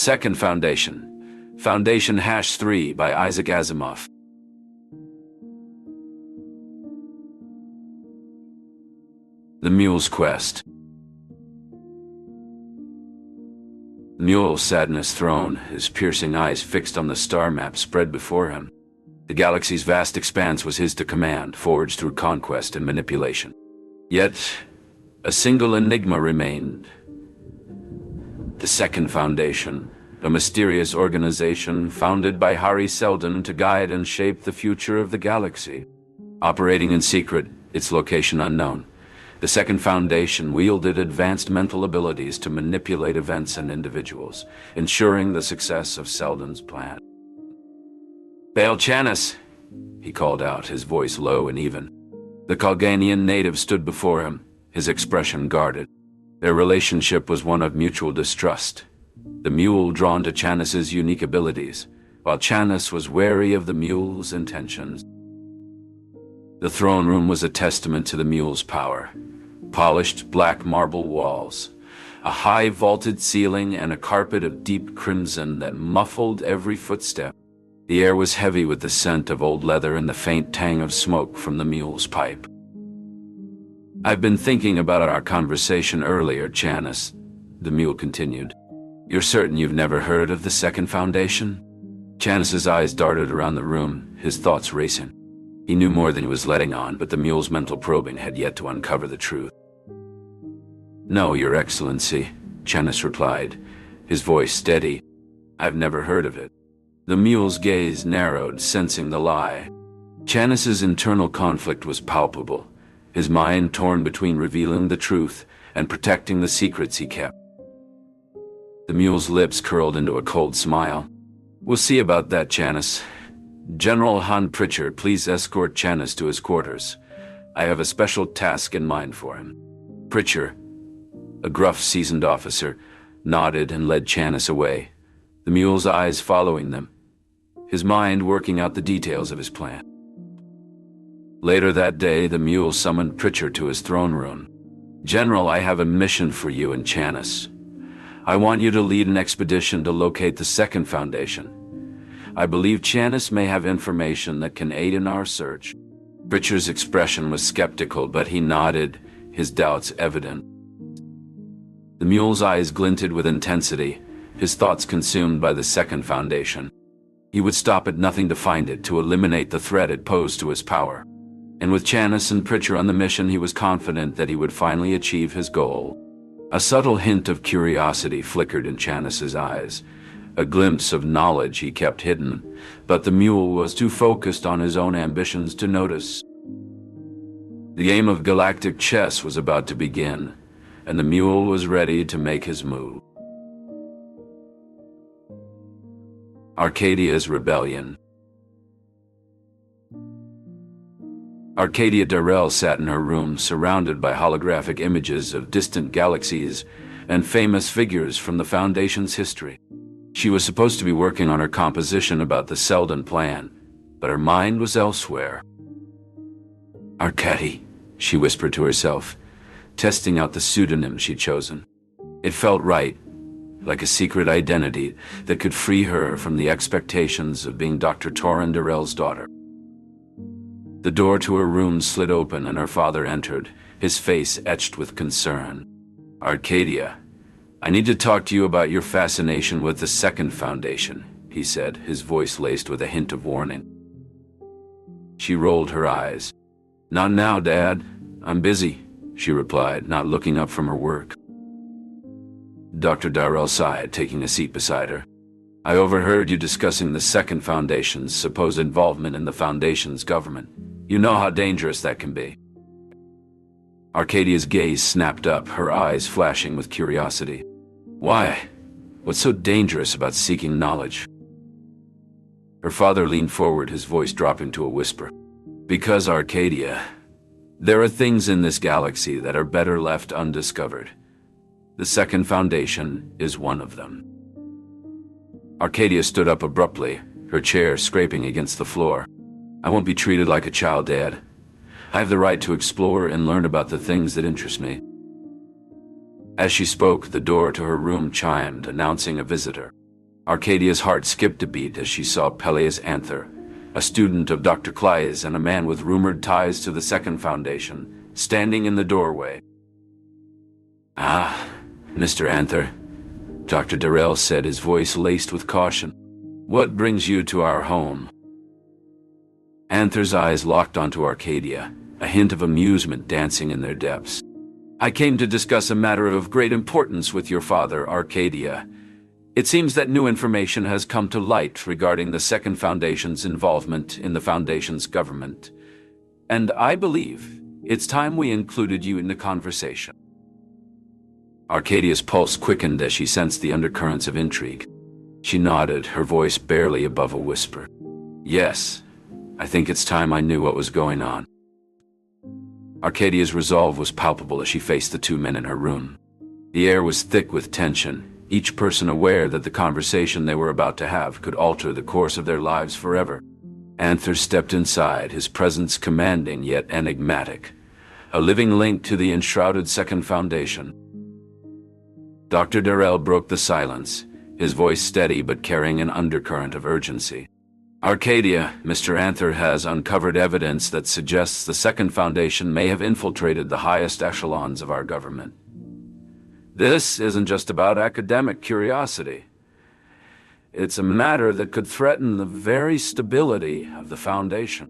Second Foundation. Foundation #3 by Isaac Asimov. The Mules Quest. Mule sat in his throne, his piercing eyes fixed on the star map spread before him. The galaxy's vast expanse was his to command, forged through conquest and manipulation. Yet, a single enigma remained. The Second Foundation, a mysterious organization founded by Hari Seldon to guide and shape the future of the galaxy. Operating in secret, its location unknown, the Second Foundation wielded advanced mental abilities to manipulate events and individuals, ensuring the success of Seldon's plan. "Bail Chanis," he called out, his voice low and even. The Kalganian native stood before him, his expression guarded. Their relationship was one of mutual distrust, the mule drawn to Chanis's unique abilities, while Chanis was wary of the mule's intentions. The throne room was a testament to the mule's power. Polished black marble walls, a high vaulted ceiling, and a carpet of deep crimson that muffled every footstep. The air was heavy with the scent of old leather and the faint tang of smoke from the mule's pipe. "I've been thinking about our conversation earlier, Chanis," the mule continued. "You're certain you've never heard of the Second Foundation?" Chanis's eyes darted around the room, his thoughts racing. He knew more than he was letting on, but the mule's mental probing had yet to uncover the truth. "No, Your Excellency," Chanis replied, his voice steady. "I've never heard of it." The mule's gaze narrowed, sensing the lie. Chanis's internal conflict was palpable, his mind torn between revealing the truth and protecting the secrets he kept. The mule's lips curled into a cold smile. "We'll see about that, Chanis. General Han Pritchard, please escort Chanis to his quarters. I have a special task in mind for him." Pritchard, a gruff, seasoned officer, nodded and led Chanis away, the mule's eyes following them, his mind working out the details of his plan. Later that day, the mule summoned Pritchard to his throne room. "General, I have a mission for you and Chanis. I want you to lead an expedition to locate the Second Foundation. I believe Chanis may have information that can aid in our search." Pritchard's expression was skeptical, but he nodded, his doubts evident. The mule's eyes glinted with intensity, his thoughts consumed by the Second Foundation. He would stop at nothing to find it, to eliminate the threat it posed to his power. And with Chanis and Pritchard on the mission, he was confident that he would finally achieve his goal. A subtle hint of curiosity flickered in Chanis's eyes, a glimpse of knowledge he kept hidden, but the mule was too focused on his own ambitions to notice. The game of Galactic Chess was about to begin, and the mule was ready to make his move. Arcadias Rebellion. Arcadia Darrell sat in her room, surrounded by holographic images of distant galaxies and famous figures from the Foundation's history. She was supposed to be working on her composition about the Seldon plan, but her mind was elsewhere. "Arcady," she whispered to herself, testing out the pseudonym she'd chosen. It felt right, like a secret identity that could free her from the expectations of being Dr. Torrin Darrell's daughter. The door to her room slid open and her father entered, his face etched with concern. "Arcadia, I need to talk to you about your fascination with the Second Foundation," he said, his voice laced with a hint of warning. She rolled her eyes. "Not now, Dad. I'm busy," she replied, not looking up from her work. Dr. Darrell sighed, taking a seat beside her. "I overheard you discussing the Second Foundation's supposed involvement in the Foundation's government. You know how dangerous that can be." Arcadia's gaze snapped up, her eyes flashing with curiosity. "Why? What's so dangerous about seeking knowledge?" Her father leaned forward, his voice dropping to a whisper. "Because, Arcadia, there are things in this galaxy that are better left undiscovered. The Second Foundation is one of them." Arcadia stood up abruptly, her chair scraping against the floor. "I won't be treated like a child, Dad. I have the right to explore and learn about the things that interest me." As she spoke, the door to her room chimed, announcing a visitor. Arcadia's heart skipped a beat as she saw Peleus Anther, a student of Dr. Clyes and a man with rumored ties to the Second Foundation, standing in the doorway. "Ah, Mr. Anther," Dr. Darrell said, his voice laced with caution. "What brings you to our home?" Anther's eyes locked onto Arcadia, a hint of amusement dancing in their depths. "I came to discuss a matter of great importance with your father, Arcadia. It seems that new information has come to light regarding the Second Foundation's involvement in the Foundation's government, and I believe it's time we included you in the conversation." Arcadia's pulse quickened as she sensed the undercurrents of intrigue. She nodded, her voice barely above a whisper. "Yes, I think it's time I knew what was going on." Arcadia's resolve was palpable as she faced the two men in her room. The air was thick with tension, each person aware that the conversation they were about to have could alter the course of their lives forever. Anther stepped inside, his presence commanding yet enigmatic, a living link to the enshrouded Second Foundation. Dr. Darrell broke the silence, his voice steady but carrying an undercurrent of urgency. "Arcadia, Mr. Anther has uncovered evidence that suggests the Second Foundation may have infiltrated the highest echelons of our government. This isn't just about academic curiosity. It's a matter that could threaten the very stability of the Foundation."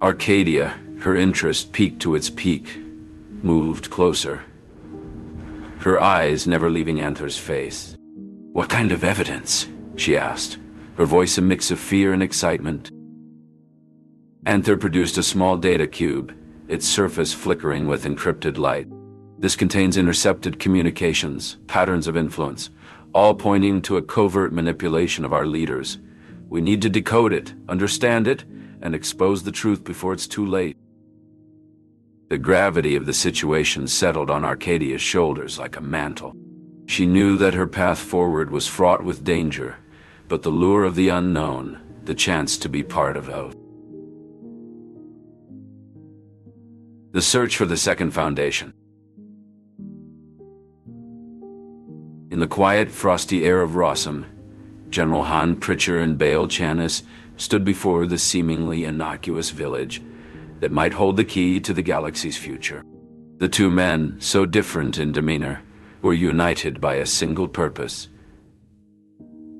Arcadia, her interest peaked to its peak, moved closer, her eyes never leaving Anther's face. "What kind of evidence?" she asked, her voice a mix of fear and excitement. Anther produced a small data cube, its surface flickering with encrypted light. "This contains intercepted communications, patterns of influence, all pointing to a covert manipulation of our leaders. We need to decode it, understand it, and expose the truth before it's too late." The gravity of the situation settled on Arcadia's shoulders like a mantle. She knew that her path forward was fraught with danger, but the lure of the unknown, the chance to be part of it. The search for the Second Foundation. In the quiet, frosty air of Rossum, General Han Pritcher and Bael Chanis stood before the seemingly innocuous village that might hold the key to the galaxy's future. The two men, so different in demeanor, were united by a single purpose: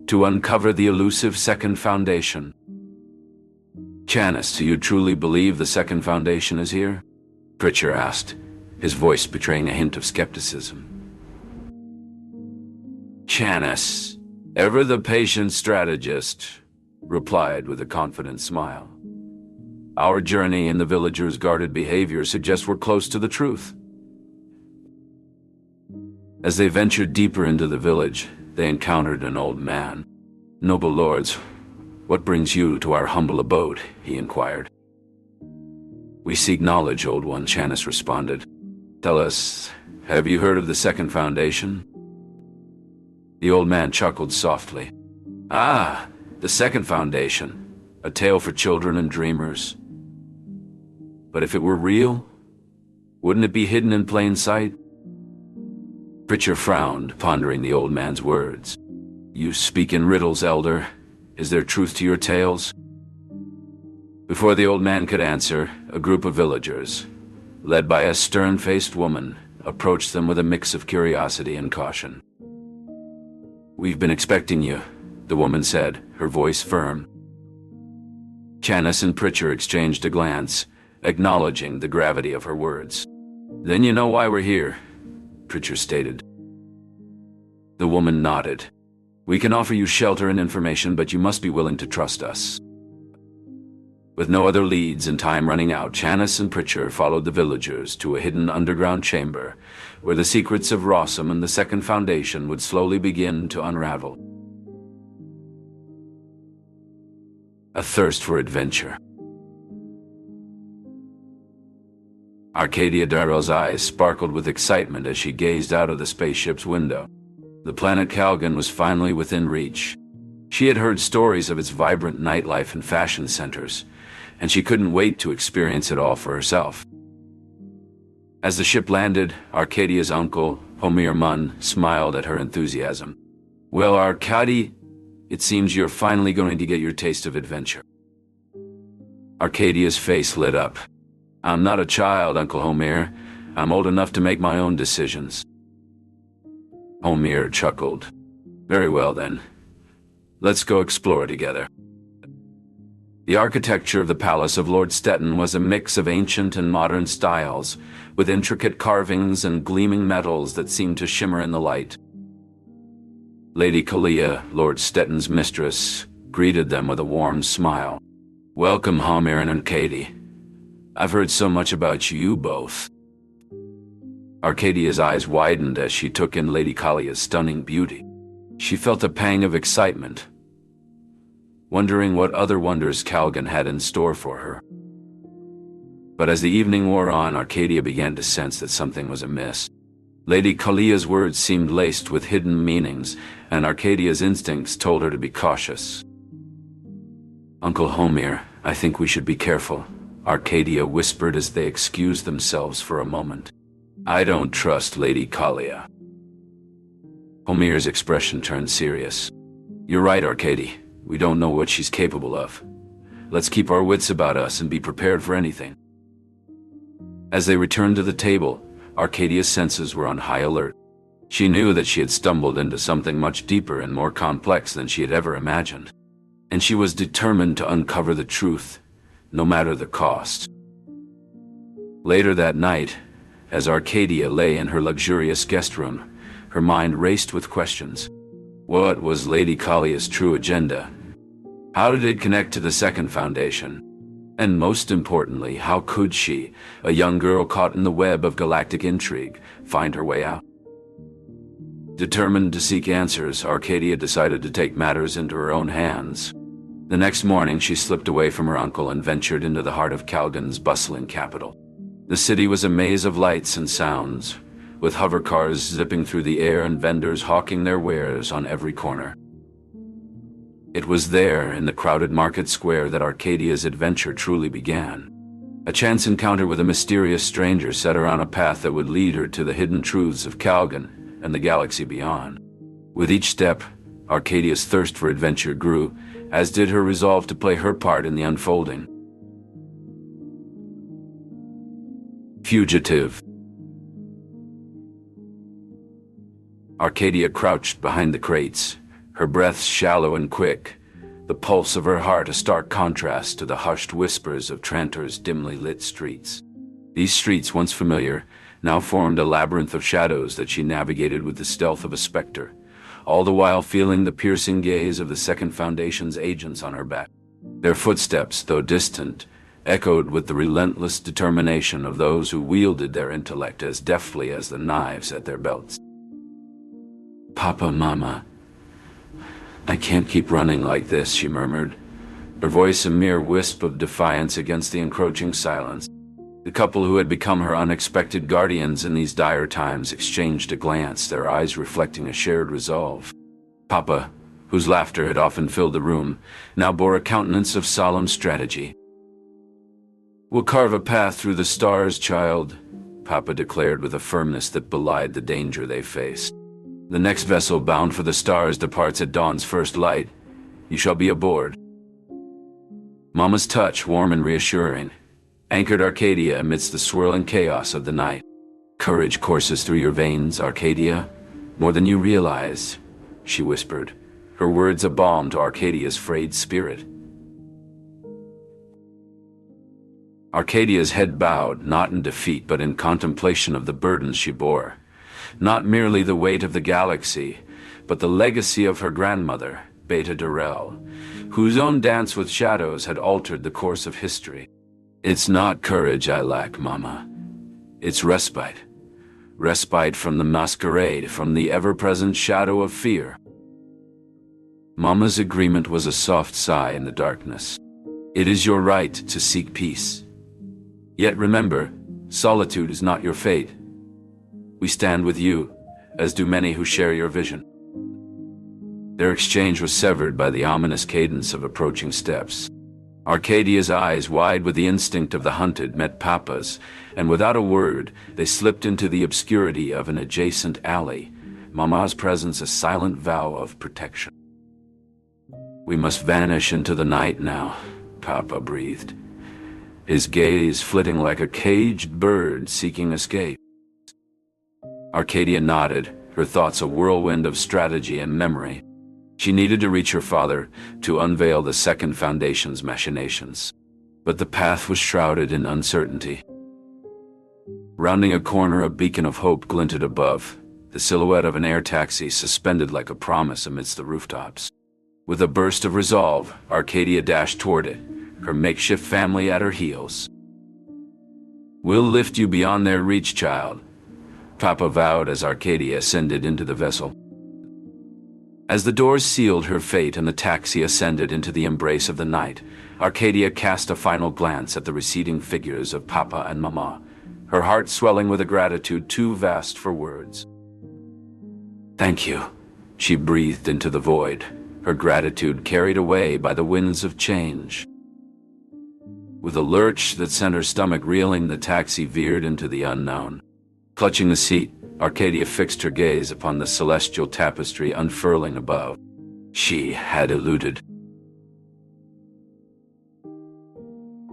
to uncover the elusive Second Foundation. "Chanis, do you truly believe the Second Foundation is here?" Pritcher asked, his voice betraying a hint of skepticism. "Chanis, ever the patient strategist," replied with a confident smile. "Our journey and the villagers' guarded behavior suggests we're close to the truth." As they ventured deeper into the village, they encountered an old man. "Noble lords, what brings you to our humble abode?" he inquired. "We seek knowledge, old one," Chanis responded. "Tell us, have you heard of the Second Foundation?" The old man chuckled softly. "Ah, the Second Foundation, a tale for children and dreamers. But if it were real, wouldn't it be hidden in plain sight?" Pritcher frowned, pondering the old man's words. "You speak in riddles, elder. Is there truth to your tales?" Before the old man could answer, a group of villagers, led by a stern-faced woman, approached them with a mix of curiosity and caution. "We've been expecting you," the woman said, her voice firm. Chanis and Pritcher exchanged a glance, acknowledging the gravity of her words. "Then you know why we're here," Pritcher stated. The woman nodded. "We can offer you shelter and information, but you must be willing to trust us." With no other leads and time running out, Chanis and Pritcher followed the villagers to a hidden underground chamber, where the secrets of Rossum and the Second Foundation would slowly begin to unravel. A thirst for adventure. Arcadia Darrell's eyes sparkled with excitement as she gazed out of the spaceship's window. The planet Calgon was finally within reach. She had heard stories of its vibrant nightlife and fashion centers, and she couldn't wait to experience it all for herself. As the ship landed, Arcadia's uncle, Homir Munn, smiled at her enthusiasm. Well, Arcady, it seems you're finally going to get your taste of adventure. Arcadia's face lit up. I'm not a child, Uncle Homer. I'm old enough to make my own decisions. Homer chuckled. Very well then. Let's go explore together. The architecture of the palace of Lord Stetton was a mix of ancient and modern styles, with intricate carvings and gleaming metals that seemed to shimmer in the light. Lady Kalia, Lord Stetton's mistress, greeted them with a warm smile. Welcome, Homer and Arcady. I've heard so much about you both. Arcadia's eyes widened as she took in Lady Kalia's stunning beauty. She felt a pang of excitement, wondering what other wonders Calgon had in store for her. But as the evening wore on, Arcadia began to sense that something was amiss. Lady Kalia's words seemed laced with hidden meanings, and Arcadia's instincts told her to be cautious. Uncle Homer, I think we should be careful, Arcadia whispered as they excused themselves for a moment. I don't trust Lady Kalia. Homer's expression turned serious. You're right, Arcady. We don't know what she's capable of. Let's keep our wits about us and be prepared for anything. As they returned to the table, Arcadia's senses were on high alert. She knew that she had stumbled into something much deeper and more complex than she had ever imagined. And she was determined to uncover the truth, no matter the cost. Later that night, as Arcadia lay in her luxurious guest room, her mind raced with questions. What was Lady Kalia's true agenda? How did it connect to the Second Foundation? And most importantly, how could she, a young girl caught in the web of galactic intrigue, find her way out? Determined to seek answers, Arcadia decided to take matters into her own hands. The next morning, she slipped away from her uncle and ventured into the heart of Calgon's bustling capital. The city was a maze of lights and sounds, with hovercars zipping through the air and vendors hawking their wares on every corner. It was there, in the crowded market square, that Arcadia's adventure truly began. A chance encounter with a mysterious stranger set her on a path that would lead her to the hidden truths of Calgon and the galaxy beyond. With each step, Arcadia's thirst for adventure grew, as did her resolve to play her part in the unfolding. Fugitive. Arcadia crouched behind the crates, her breath shallow and quick, the pulse of her heart a stark contrast to the hushed whispers of Trantor's dimly lit streets. These streets, once familiar, now formed a labyrinth of shadows that she navigated with the stealth of a specter, all the while feeling the piercing gaze of the Second Foundation's agents on her back. Their footsteps, though distant, echoed with the relentless determination of those who wielded their intellect as deftly as the knives at their belts. Papa, Mama, I can't keep running like this, she murmured, her voice a mere wisp of defiance against the encroaching silence. The couple who had become her unexpected guardians in these dire times exchanged a glance, their eyes reflecting a shared resolve. Papa, whose laughter had often filled the room, now bore a countenance of solemn strategy. We'll carve a path through the stars, child, Papa declared with a firmness that belied the danger they faced. The next vessel bound for the stars departs at dawn's first light. You shall be aboard. Mama's touch, warm and reassuring, anchored Arcadia amidst the swirling chaos of the night. Courage courses through your veins, Arcadia, more than you realize, she whispered, her words a balm to Arcadia's frayed spirit. Arcadia's head bowed, not in defeat but in contemplation of the burdens she bore. Not merely the weight of the galaxy, but the legacy of her grandmother, Beta Durrell, whose own dance with shadows had altered the course of history. It's not courage I lack, Mama. It's respite. Respite from the masquerade, from the ever-present shadow of fear. Mama's agreement was a soft sigh in the darkness. It is your right to seek peace. Yet remember, solitude is not your fate. We stand with you, as do many who share your vision. Their exchange was severed by the ominous cadence of approaching steps. Arcadia's eyes, wide with the instinct of the hunted, met Papa's, and without a word, they slipped into the obscurity of an adjacent alley, Mama's presence a silent vow of protection. "We must vanish into the night now," Papa breathed, his gaze flitting like a caged bird seeking escape. Arcadia nodded, her thoughts a whirlwind of strategy and memory. She needed to reach her father to unveil the Second Foundation's machinations. But the path was shrouded in uncertainty. Rounding a corner, a beacon of hope glinted above, the silhouette of an air taxi suspended like a promise amidst the rooftops. With a burst of resolve, Arcadia dashed toward it, her makeshift family at her heels. "We'll lift you beyond their reach, child," Papa vowed as Arcadia ascended into the vessel. As the doors sealed her fate and the taxi ascended into the embrace of the night, Arcadia cast a final glance at the receding figures of Papa and Mama, her heart swelling with a gratitude too vast for words. "Thank you," she breathed into the void, her gratitude carried away by the winds of change. With a lurch that sent her stomach reeling, the taxi veered into the unknown. Clutching the seat, Arcadia fixed her gaze upon the celestial tapestry unfurling above. She had eluded.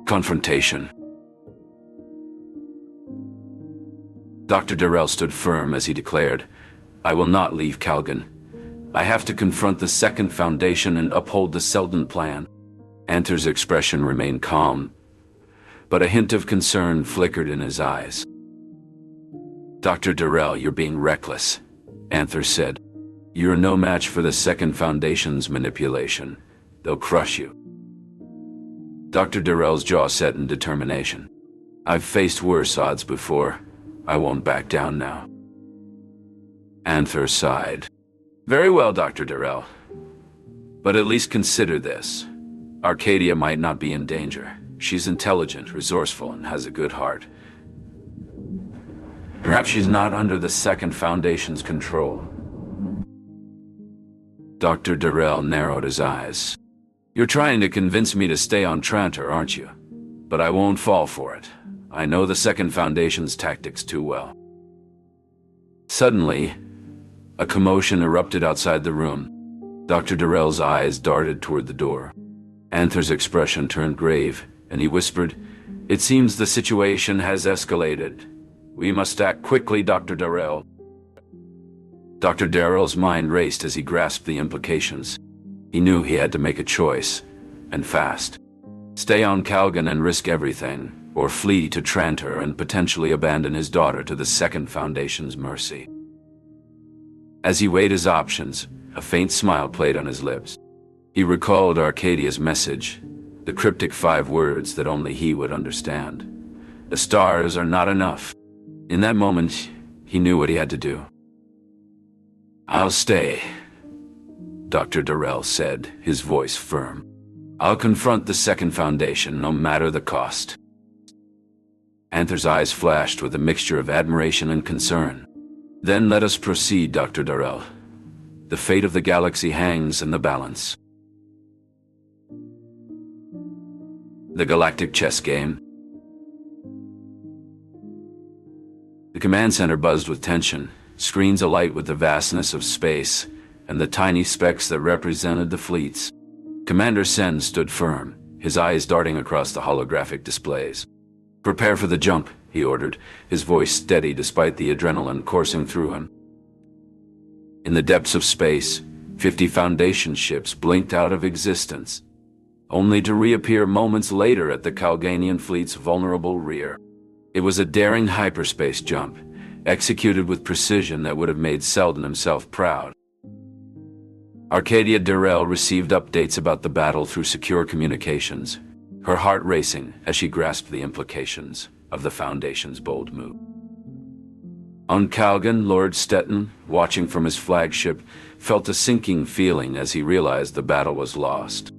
Confrontation. Dr. Durrell stood firm as he declared, "I will not leave Calgon. I have to confront the Second Foundation and uphold the Selden Plan." Anter's expression remained calm, but a hint of concern flickered in his eyes. "Dr. Durrell, you're being reckless," Anther said. "You're no match for the Second Foundation's manipulation. They'll crush you." Dr. Durrell's jaw set in determination. "I've faced worse odds before. I won't back down now." Anther sighed. "Very well, Dr. Durrell. But at least consider this. Arcadia might not be in danger. She's intelligent, resourceful, and has a good heart. Perhaps she's not under the Second Foundation's control." Dr. Durrell narrowed his eyes. "You're trying to convince me to stay on Trantor, aren't you? But I won't fall for it. I know the Second Foundation's tactics too well." Suddenly, a commotion erupted outside the room. Dr. Durrell's eyes darted toward the door. Anther's expression turned grave, and he whispered, "It seems the situation has escalated. We must act quickly, Dr. Durrell." Dr. Durrell's mind raced as he grasped the implications. He knew he had to make a choice, and fast. Stay on Calgon and risk everything, or flee to Trantor and potentially abandon his daughter to the Second Foundation's mercy. As he weighed his options, a faint smile played on his lips. He recalled Arcadia's message, the cryptic 5 words that only he would understand. The stars are not enough. In that moment, he knew what he had to do. "I'll stay," Dr. Durrell said, his voice firm. "I'll confront the Second Foundation, no matter the cost." Anther's eyes flashed with a mixture of admiration and concern. "Then let us proceed, Dr. Durrell. The fate of the galaxy hangs in the balance." The Galactic Chess game. The command center buzzed with tension, screens alight with the vastness of space and the tiny specks that represented the fleets. Commander Sen stood firm, his eyes darting across the holographic displays. "Prepare for the jump," he ordered, his voice steady despite the adrenaline coursing through him. In the depths of space, 50 Foundation ships blinked out of existence, only to reappear moments later at the Calganian fleet's vulnerable rear. It was a daring hyperspace jump, executed with precision that would have made Selden himself proud. Arcadia Durrell received updates about the battle through secure communications, her heart racing as she grasped the implications of the Foundation's bold move. On Calgon, Lord Stetton, watching from his flagship, felt a sinking feeling as he realized the battle was lost.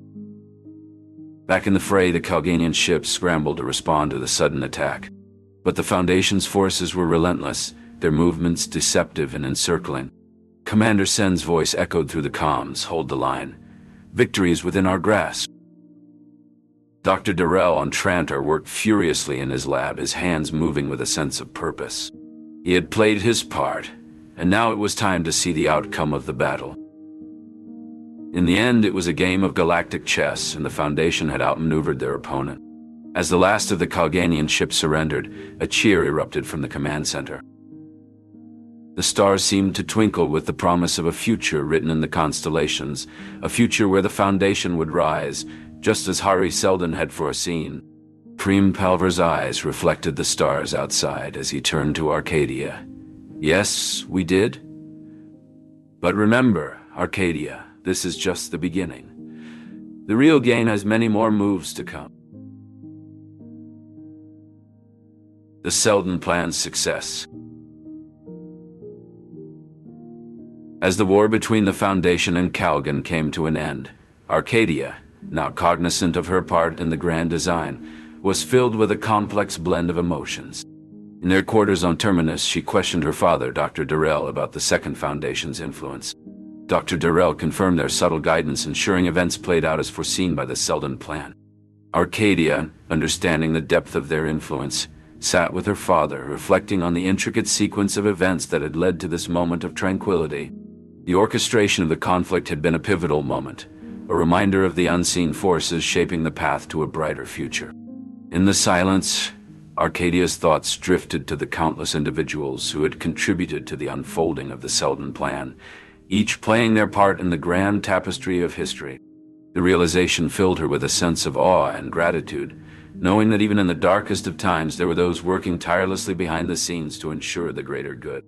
Back in the fray, the Calganian ships scrambled to respond to the sudden attack. But the Foundation's forces were relentless, their movements deceptive and encircling. Commander Sen's voice echoed through the comms, "Hold the line. Victory is within our grasp." Dr. Durrell on Trantor worked furiously in his lab, his hands moving with a sense of purpose. He had played his part, and now it was time to see the outcome of the battle. In the end, it was a game of galactic chess, and the Foundation had outmaneuvered their opponent. As the last of the Kalganian ships surrendered, a cheer erupted from the command center. The stars seemed to twinkle with the promise of a future written in the constellations, a future where the Foundation would rise, just as Hari Seldon had foreseen. Preem Palver's eyes reflected the stars outside as he turned to Arcadia. Yes, we did. But remember, Arcadia, this is just the beginning. The real game has many more moves to come. The Seldon Plan's success. As the war between the Foundation and Calgan came to an end, Arcadia, now cognizant of her part in the grand design, was filled with a complex blend of emotions. In their quarters on Terminus, she questioned her father, Dr. Durrell, about the Second Foundation's influence. Dr. Durrell confirmed their subtle guidance, ensuring events played out as foreseen by the Seldon Plan. Arcadia, understanding the depth of their influence, sat with her father, reflecting on the intricate sequence of events that had led to this moment of tranquility. The orchestration of the conflict had been a pivotal moment, a reminder of the unseen forces shaping the path to a brighter future. In the silence, Arcadia's thoughts drifted to the countless individuals who had contributed to the unfolding of the Seldon Plan, each playing their part in the grand tapestry of history. The realization filled her with a sense of awe and gratitude, knowing that even in the darkest of times there were those working tirelessly behind the scenes to ensure the greater good.